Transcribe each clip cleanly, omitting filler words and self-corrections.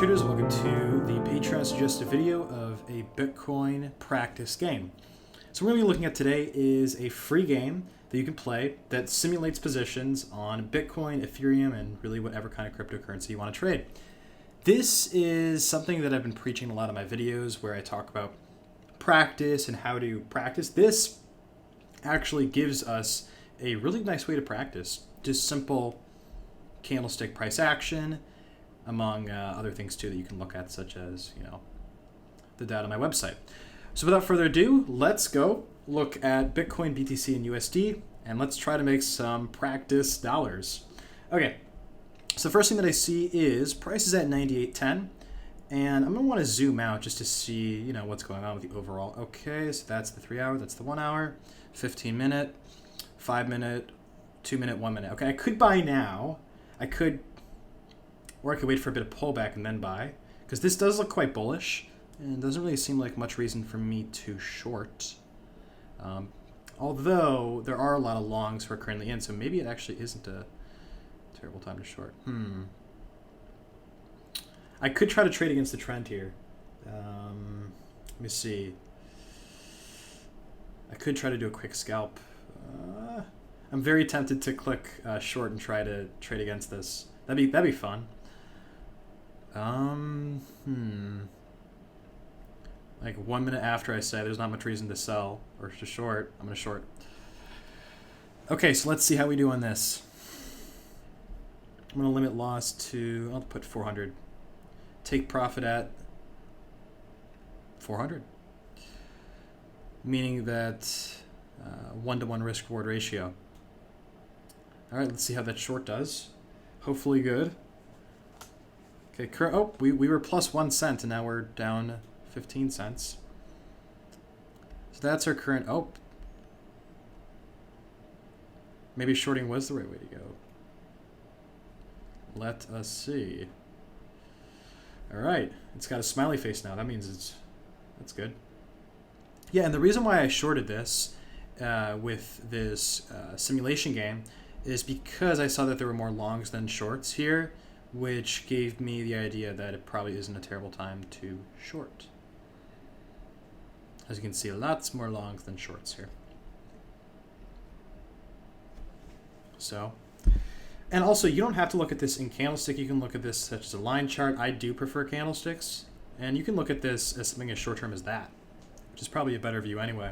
traders, welcome to the Patreon suggested video of a Bitcoin practice game. So what we're going to be looking at today is a free game that you can play that simulates positions on Bitcoin, Ethereum, and really whatever kind of cryptocurrency you want to trade. This is something that I've been preaching in a lot of my videos where I talk about practice and how to practice. This actually gives us a really nice way to practice. Just simple candlestick price action, among other things too that you can look at, such as, the data on my website. So without further ado, let's go look at Bitcoin, BTC, and USD, and let's try to make some practice dollars. Okay, so the first thing that I see is price is at 98.10, and I'm going to want to zoom out just to see, what's going on with the overall. Okay, so that's the 3 hour, that's the 1 hour, 15 minute, 5 minute, 2 minute, 1 minute. Okay, I could buy now. Or I could wait for a bit of pullback and then buy, because this does look quite bullish, and doesn't really seem like much reason for me to short. Although there are a lot of longs who are currently in, so maybe it actually isn't a terrible time to short. I could try to trade against the trend here. Let me see. I could try to do a quick scalp. I'm very tempted to click short and try to trade against this. That'd be fun. Like 1 minute after I say there's not much reason to sell or to short, I'm going to short. Okay, so let's see how we do on this. I'm going to limit loss to, I'll put 400. Take profit at 400. Meaning that 1-to-1 risk reward ratio. All right, let's see how that short does. Hopefully good. Okay, we were plus 1 cent and now we're down 15 cents. So that's our current, maybe shorting was the right way to go. Let us see. All right, it's got a smiley face now. That means that's good. Yeah, and the reason why I shorted this with this simulation game is because I saw that there were more longs than shorts here, which gave me the idea that it probably isn't a terrible time to short. As you can see, lots more longs than shorts here. So, and also you don't have to look at this in candlestick. You can look at this such as a line chart. I do prefer candlesticks. And you can look at this as something as short-term as that, which is probably a better view anyway.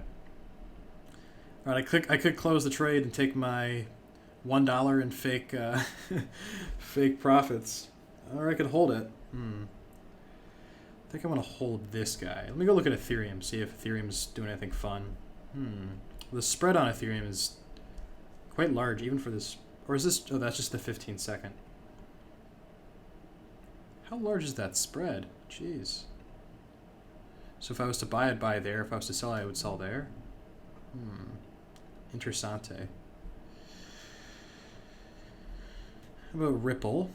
All right, I could close the trade and take my $1 in fake fake profits, or I could hold it. I think I want to hold this guy. Let me go look at Ethereum, see if Ethereum's doing anything fun. The spread on Ethereum is quite large, even for this. Or is this? Oh, that's just the 15-second. How large is that spread? Jeez. So if I was to buy, I'd buy there. If I was to sell, I would sell there. Interessante. How about Ripple?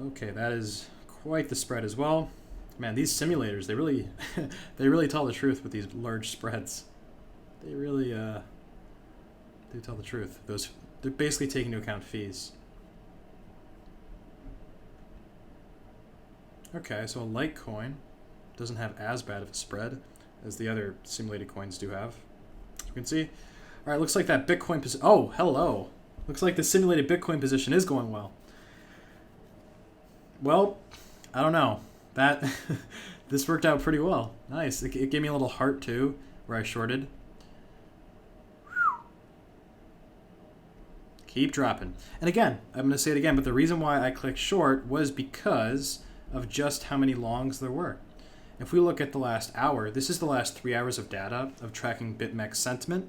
Okay, that is quite the spread as well. Man, these simulators, they really they really tell the truth with these large spreads. They really do tell the truth. They're basically taking into account fees. Okay, so a Litecoin doesn't have as bad of a spread as the other simulated coins do have. As you can see. All right, looks like that Bitcoin position. Oh, hello. Looks like the simulated Bitcoin position is going well. Well, I don't know. This worked out pretty well. Nice. It gave me a little heart too, where I shorted. Keep dropping. And again, I'm going to say it again, but the reason why I clicked short was because of just how many longs there were. If we look at the last hour, this is the last 3 hours of data of tracking BitMEX sentiment.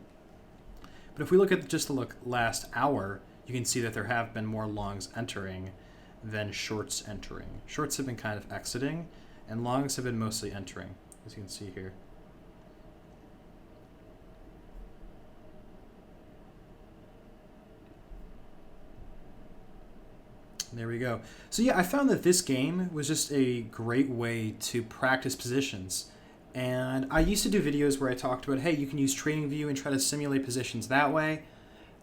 But if we look at just the last hour, you can see that there have been more longs entering than shorts entering. Shorts have been kind of exiting, and longs have been mostly entering, as you can see here. There we go. So yeah, I found that this game was just a great way to practice positions. And I used to do videos where I talked about, hey, you can use TradingView and try to simulate positions that way.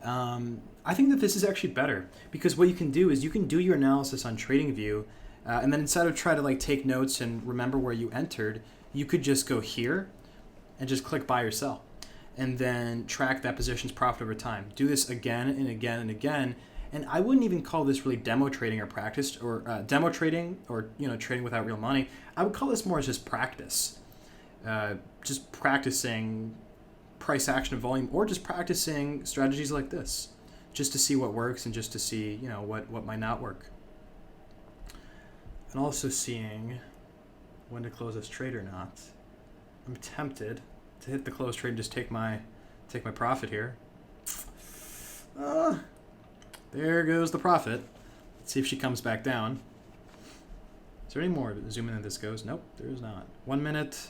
I think that this is actually better because what you can do is you can do your analysis on TradingView And then instead of try to like take notes and remember where you entered, you could just go here and just click buy or sell, and then track that position's profit over time. Do this again and again and again. And I wouldn't even call this really demo trading or practice, or demo trading, or trading without real money. I would call this more as just practice, just practicing price action and volume, or just practicing strategies like this, just to see what works and just to see what might not work. And also seeing when to close this trade or not. I'm tempted to hit the close trade and just take my profit here. There goes the profit. Let's see if she comes back down. Is there any more zoom in than this goes? Nope, there is not. 1 minute.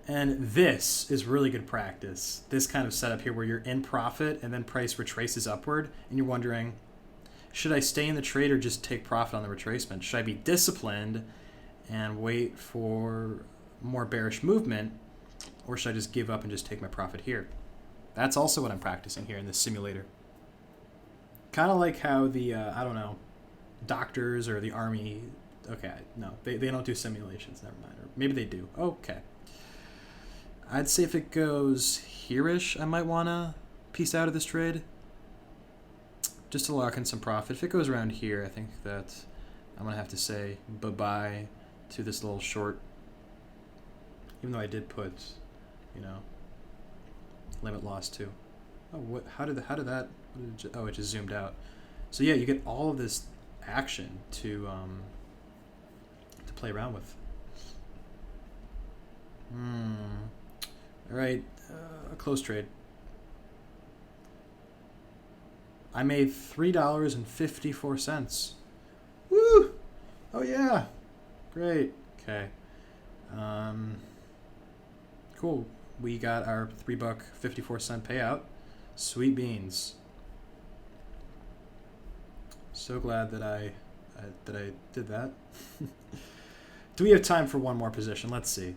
And this is really good practice. This kind of setup here where you're in profit and then price retraces upward and you're wondering, should I stay in the trade or just take profit on the retracement? Should I be disciplined and wait for more bearish movement, or should I just give up and just take my profit here? That's also what I'm practicing here in this simulator. Kind of like how the, I don't know, doctors or the army, okay, no, they don't do simulations, never mind. Or maybe they do, okay. I'd say if it goes here-ish, I might want to piece out of this trade just to lock in some profit. If it goes around here, I think that I'm going to have to say bye-bye to this little short, even though I did put, limit loss too. Oh, how did that, oh, it just zoomed out. So yeah, you get all of this action to play around with. All right, a close trade. I made $3.54. Woo! Oh yeah, great. Okay. Cool. We got our $3.54 payout. Sweet beans. So glad that I did that. Do we have time for one more position? Let's see.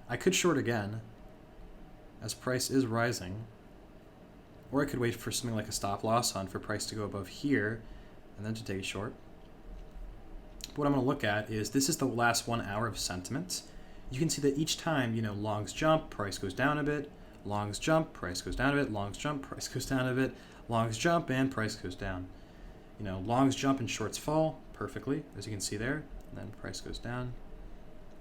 I could short again, as price is rising. Or I could wait for something like a stop loss hunt for price to go above here and then to take a short. But what I'm going to look at is this is the last 1 hour of sentiment. You can see that each time, longs jump, price goes down a bit, longs jump, price goes down a bit, longs jump, price goes down a bit, longs jump, and price goes down. Longs jump and shorts fall perfectly, as you can see there, and then price goes down.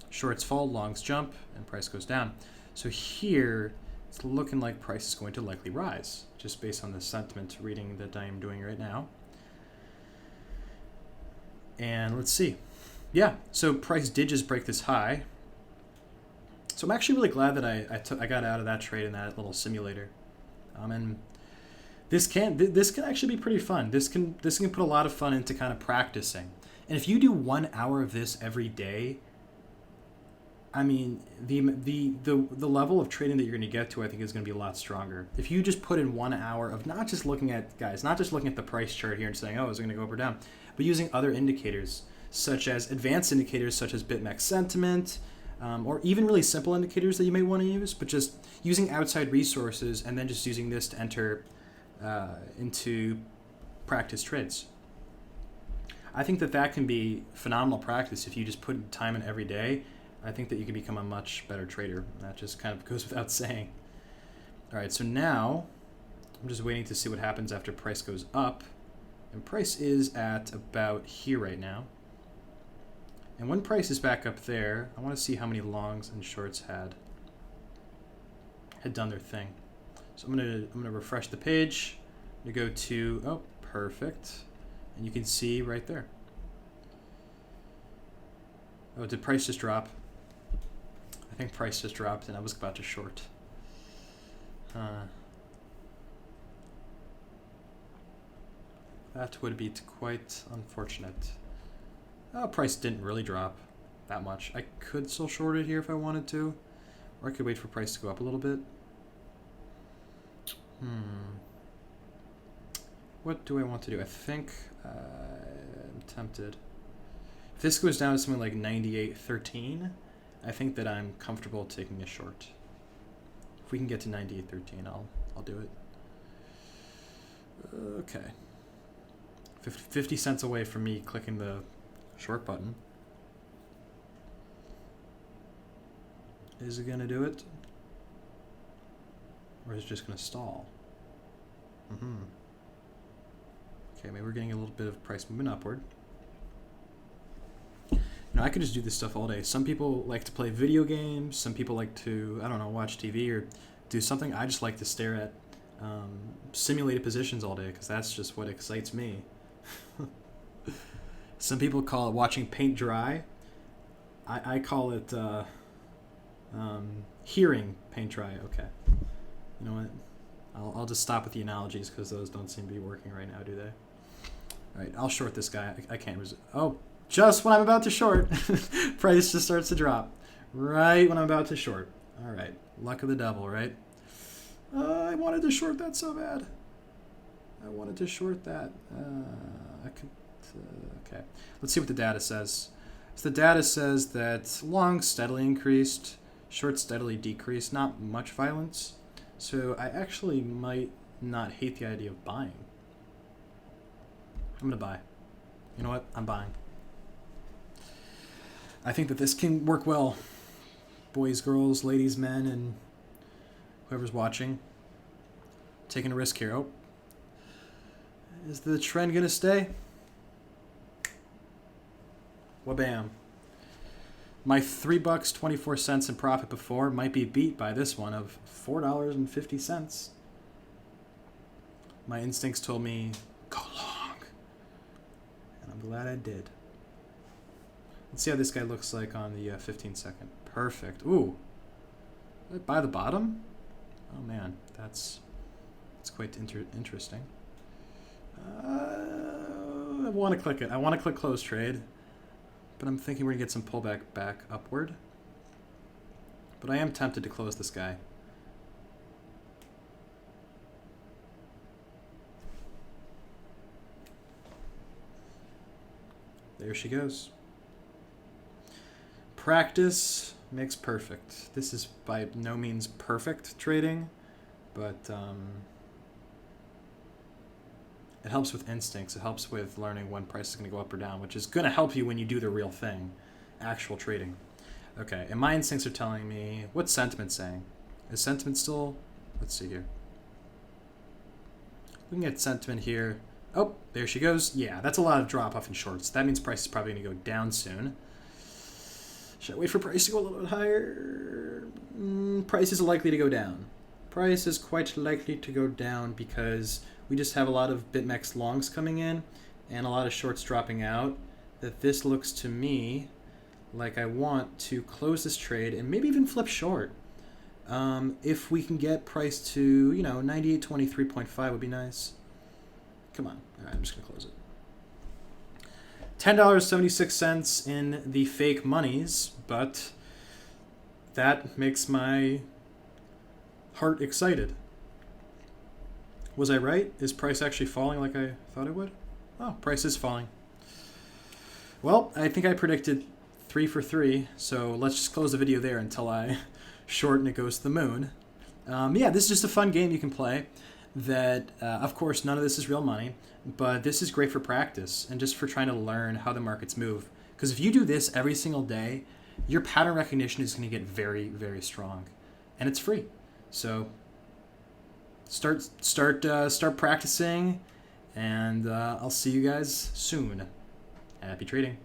Shorts fall, longs jump, and price goes down. So here, it's looking like price is going to likely rise, just based on the sentiment reading that I am doing right now. And let's see. Yeah, so price did just break this high. So I'm actually really glad that I got out of that trade in that little simulator. And this can actually be pretty fun. This can put a lot of fun into kind of practicing. And if you do 1 hour of this every day, I mean, the level of trading that you're going to get to, I think, is going to be a lot stronger. If you just put in 1 hour of not just looking at the price chart here and saying, oh, is it going to go up or down, but using other indicators, such as advanced indicators such as BitMEX sentiment, or even really simple indicators that you may want to use, but just using outside resources and then just using this to enter into practice trades. I think that can be phenomenal practice if you just put time in every day. I think that you can become a much better trader. That just kind of goes without saying. All right, so now I'm just waiting to see what happens after price goes up. And price is at about here right now. And when price is back up there, I want to see how many longs and shorts had done their thing. So I'm gonna refresh the page. I'm gonna go to, oh, perfect. And you can see right there. Oh, did price just drop? I think price just dropped and I was about to short. That would be quite unfortunate. Oh, price didn't really drop that much. I could still short it here if I wanted to. Or I could wait for price to go up a little bit. What do I want to do? I think I'm tempted. If this goes down to something like 98.13, I think that I'm comfortable taking a short. If we can get to 98.13, I'll do it. Okay. 50 cents away from me clicking the short button. Is it going to do it? Or is it just going to stall? Okay, maybe we're getting a little bit of price movement upward. You know, I could just do this stuff all day. Some people like to play video games. Some people like to, I don't know, watch TV or do something. I just like to stare at simulated positions all day because that's just what excites me. Some people call it watching paint dry. I call it hearing paint dry. Okay. You know what? I'll just stop with the analogies because those don't seem to be working right now, do they? All right, I'll short this guy. I can't resist. Oh, just when I'm about to short, price just starts to drop. Right when I'm about to short. All right, luck of the devil, right? I wanted to short that so bad. I wanted to short that. I could. Okay, let's see what the data says. So the data says that long steadily increased, short steadily decreased, not much violence. So I actually might not hate the idea of buying. I'm going to buy. You know what? I'm buying. I think that this can work well. Boys, girls, ladies, men, and whoever's watching. Taking a risk here. Oh. Is the trend going to stay? Wabam. My $3.24 in profit before might be beat by this one of $4.50. My instincts told me, go long. And I'm glad I did. Let's see how this guy looks like on the 15-second. Perfect. Ooh. By the bottom? Oh, man. That's quite interesting. I want to click it. I want to click close trade. But I'm thinking we're going to get some pullback back upward. But I am tempted to close this guy. There she goes. Practice makes perfect. This is by no means perfect trading, but it helps with instincts. It helps with learning when price is going to go up or down, which is going to help you when you do the real thing, actual trading. Okay, and my instincts are telling me, what's sentiment saying? Is sentiment still, let's see here. Looking at sentiment here. Oh, there she goes. Yeah, that's a lot of drop off in shorts. That means price is probably going to go down soon. Should I wait for price to go a little bit higher? Price is likely to go down. Price is quite likely to go down because we just have a lot of BitMEX longs coming in and a lot of shorts dropping out. That this looks to me like I want to close this trade and maybe even flip short. If we can get price to, 98.23.5 would be nice. Come on. All right, I'm just going to close it. $10.76 in the fake monies, but that makes my heart excited. Was I right? Is price actually falling like I thought it would? Oh, price is falling. Well, I think I predicted 3 for 3, so let's just close the video there until I short and it goes to the moon. Yeah, this is just a fun game you can play that, of course, none of this is real money, but this is great for practice and just for trying to learn how the markets move. Because if you do this every single day, your pattern recognition is going to get very, very strong, and it's free. So start practicing, and I'll see you guys soon. Happy trading.